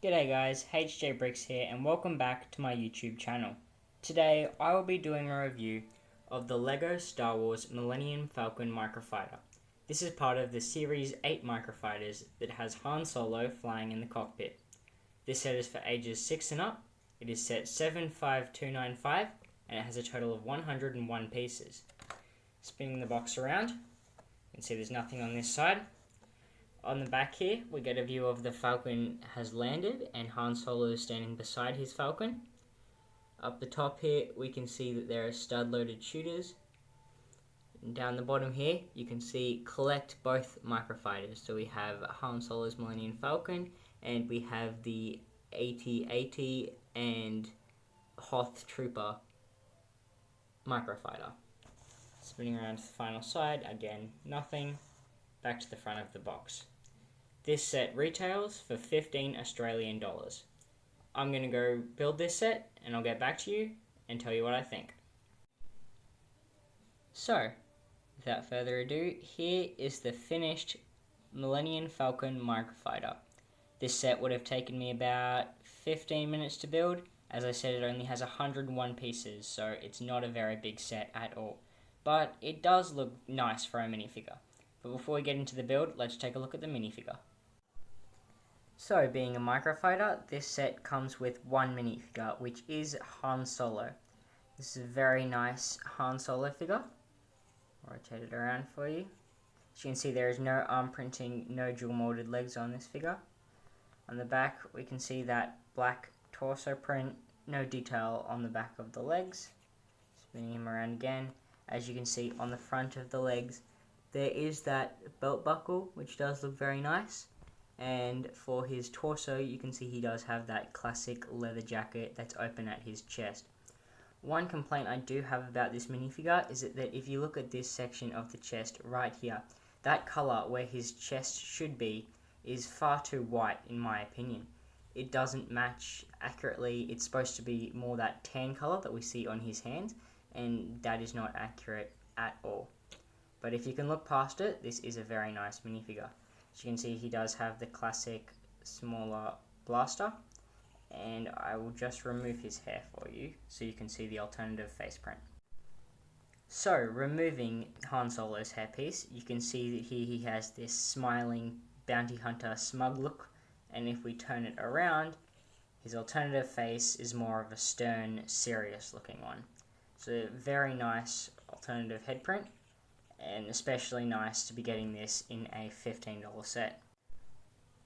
G'day guys, HJ Bricks here and welcome back to my YouTube channel. Today I will be doing a review of the LEGO Star Wars Millennium Falcon Microfighter. This is part of the Series 8 Microfighters that has Han Solo flying in the cockpit. This set is for ages 6 and up. It is set 75295 and it has a total of 101 pieces. Spinning the box around, you can see there's nothing on this side. On the back here, we get a view of the Falcon has landed and Han Solo is standing beside his Falcon. Up the top here, we can see that there are stud-loaded shooters. And down the bottom here, you can see collect both microfighters. So we have Han Solo's Millennium Falcon and we have the AT-AT and Hoth Trooper microfighter. Spinning around to the final side, again, nothing. Back to the front of the box. This set retails for 15 Australian dollars. I'm going to go build this set and I'll get back to you and tell you what I think. So, without further ado, here is the finished Millennium Falcon Microfighter. This set would have taken me about 15 minutes to build. As I said, it only has 101 pieces, so it's not a very big set at all. But it does look nice for a minifigure. But before we get into the build, let's take a look at the minifigure. So, being a microfighter, this set comes with one minifigure, which is Han Solo. This is a very nice Han Solo figure. I'll rotate it around for you. As you can see, there is no arm printing, no dual molded legs on this figure. On the back, we can see that black torso print, no detail on the back of the legs. Spinning him around again. As you can see on the front of the legs, there is that belt buckle, which does look very nice. And for his torso, you can see he does have that classic leather jacket that's open at his chest. One complaint I do have about this minifigure is that if you look at this section of the chest right here, that colour where his chest should be is far too white in my opinion. It doesn't match accurately. It's supposed to be more that tan colour that we see on his hands, and that is not accurate at all. But if you can look past it, this is a very nice minifigure. As you can see, he does have the classic smaller blaster, and I will just remove his hair for you so you can see the alternative face print. So, removing Han Solo's hairpiece, you can see that here he has this smiling bounty hunter smug look, and if we turn it around, his alternative face is more of a stern, serious looking one. So, very nice alternative head print. And especially nice to be getting this in a $15 set.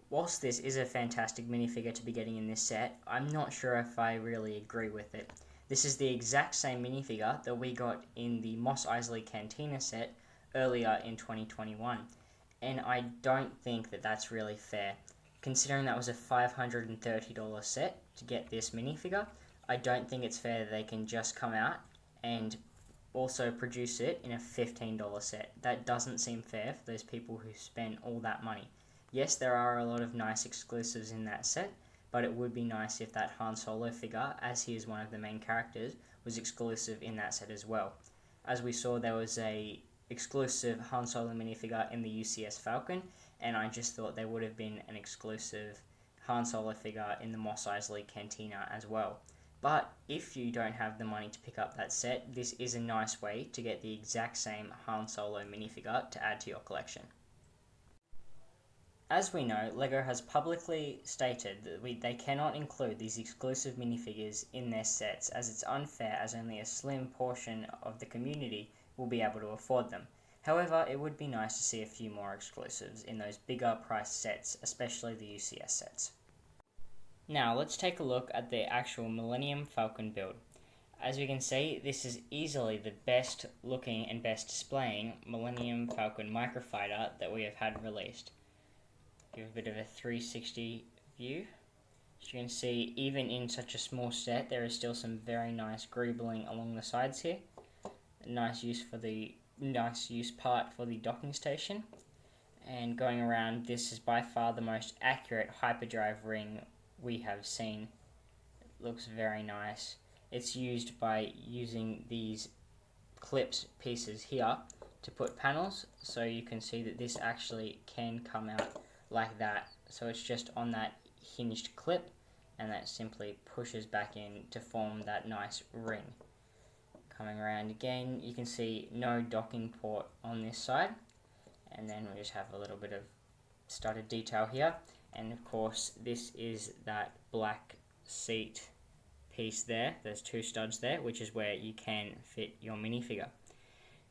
Whilst this is a fantastic minifigure to be getting in this set, I'm not sure if I really agree with it. This is the exact same minifigure that we got in the Mos Eisley Cantina set earlier in 2021, and I don't think that that's really fair. Considering that was a $530 set to get this minifigure, I don't think it's fair that they can just come out and also produce it in a $15 set. That doesn't seem fair for those people who spend all that money. Yes, there are a lot of nice exclusives in that set, but it would be nice if that Han Solo figure, as he is one of the main characters, was exclusive in that set as well. As we saw, there was a exclusive Han Solo minifigure in the UCS Falcon, and I just thought there would have been an exclusive Han Solo figure in the Mos Eisley Cantina as well. But if you don't have the money to pick up that set, this is a nice way to get the exact same Han Solo minifigure to add to your collection. As we know, LEGO has publicly stated that they cannot include these exclusive minifigures in their sets, as it's unfair as only a slim portion of the community will be able to afford them. However, it would be nice to see a few more exclusives in those bigger priced sets, especially the UCS sets. Now, let's take a look at the actual Millennium Falcon build. As we can see, this is easily the best looking and best displaying Millennium Falcon Microfighter that we have had released. Give a bit of a 360 view. As you can see, even in such a small set, there is still some very nice greebling along the sides here. A nice use part for the docking station. And going around, this is by far the most accurate hyperdrive ring we have seen. It looks very nice. It's used by using these clipped pieces here to put panels, so you can see that this actually can come out like that. So it's just on that hinged clip, and that simply pushes back in to form that nice ring. Coming around again, you can see no docking port on this side, and then we just have a little bit of studded detail here, and of course this is that black seat piece there. There's two studs there, which is where you can fit your minifigure.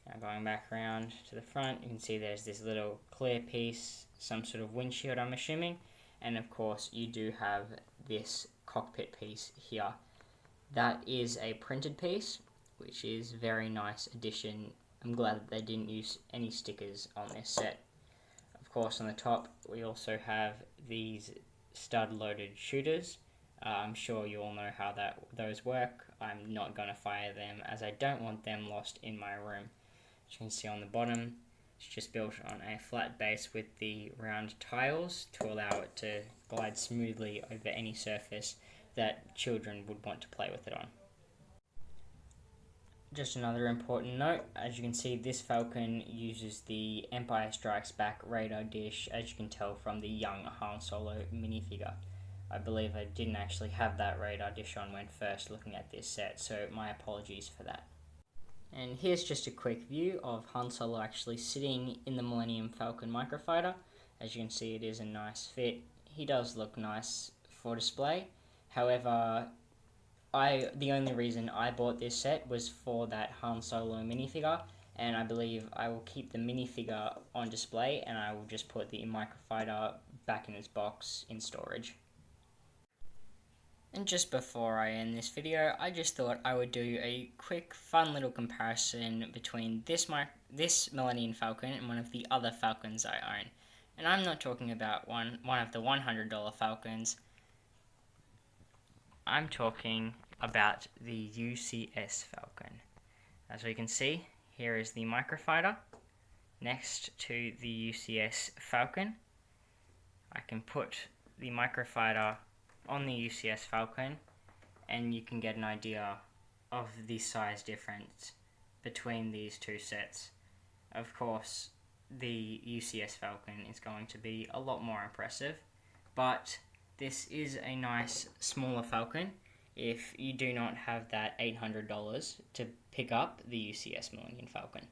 Now going back around to the front, you can see there's this little clear piece, some sort of windshield I'm assuming, and of course you do have this cockpit piece here. That is a printed piece, which is very nice addition. I'm glad that they didn't use any stickers on this set. Of course on the top we also have these stud loaded shooters. I'm sure you all know how those work. I'm not going to fire them as I don't want them lost in my room. As you can see on the bottom, it's just built on a flat base with the round tiles to allow it to glide smoothly over any surface that children would want to play with it on. Just another important note, as you can see this Falcon uses the Empire Strikes Back radar dish, as you can tell from the young Han Solo minifigure. I believe I didn't actually have that radar dish on when first looking at this set, so my apologies for that. And here's just a quick view of Han Solo actually sitting in the Millennium Falcon Microfighter. As you can see, it is a nice fit. He does look nice for display. However, the only reason I bought this set was for that Han Solo minifigure, and I believe I will keep the minifigure on display and I will just put the Microfighter back in its box in storage. And just before I end this video, I just thought I would do a quick fun little comparison between this Millennium Falcon and one of the other Falcons I own. And I'm not talking about one of the $100 Falcons. I'm talking about the UCS Falcon. As we can see, here is the Microfighter next to the UCS Falcon. I can put the Microfighter on the UCS Falcon and you can get an idea of the size difference between these two sets. Of course, the UCS Falcon is going to be a lot more impressive, but this is a nice smaller Falcon if you do not have that $800 to pick up the UCS Millennium Falcon.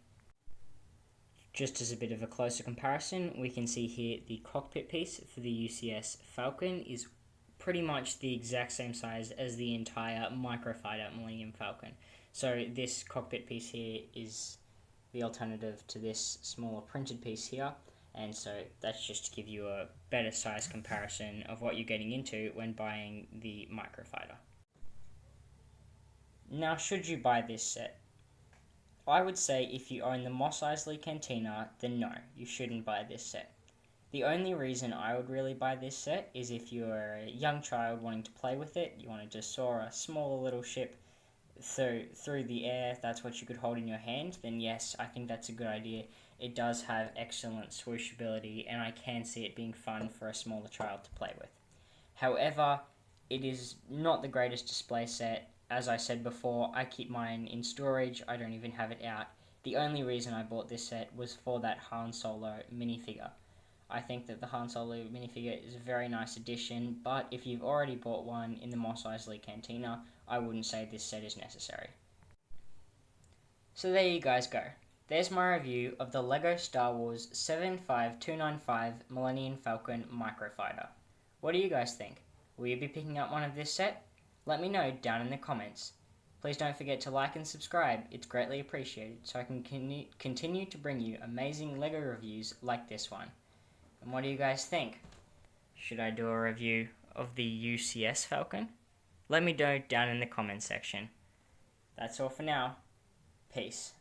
Just as a bit of a closer comparison, we can see here the cockpit piece for the UCS Falcon is pretty much the exact same size as the entire Microfighter Millennium Falcon. So this cockpit piece here is the alternative to this smaller printed piece here, and so that's just to give you a better size comparison of what you're getting into when buying the Microfighter. Now, should you buy this set? I would say if you own the Mos Eisley Cantina, then no, you shouldn't buy this set. The only reason I would really buy this set is if you're a young child wanting to play with it, you wanted to soar a smaller little ship through the air, that's what you could hold in your hand, then yes, I think that's a good idea. It does have excellent swooshability, and I can see it being fun for a smaller child to play with. However, it is not the greatest display set. As I said before, I keep mine in storage, I don't even have it out. The only reason I bought this set was for that Han Solo minifigure. I think that the Han Solo minifigure is a very nice addition, but if you've already bought one in the Mos Eisley Cantina, I wouldn't say this set is necessary. So there you guys go. There's my review of the LEGO Star Wars 75295 Millennium Falcon Microfighter. What do you guys think? Will you be picking up one of this set? Let me know down in the comments. Please don't forget to like and subscribe, it's greatly appreciated, so I can continue to bring you amazing LEGO reviews like this one. And what do you guys think? Should I do a review of the UCS Falcon? Let me know down in the comments section. That's all for now. Peace.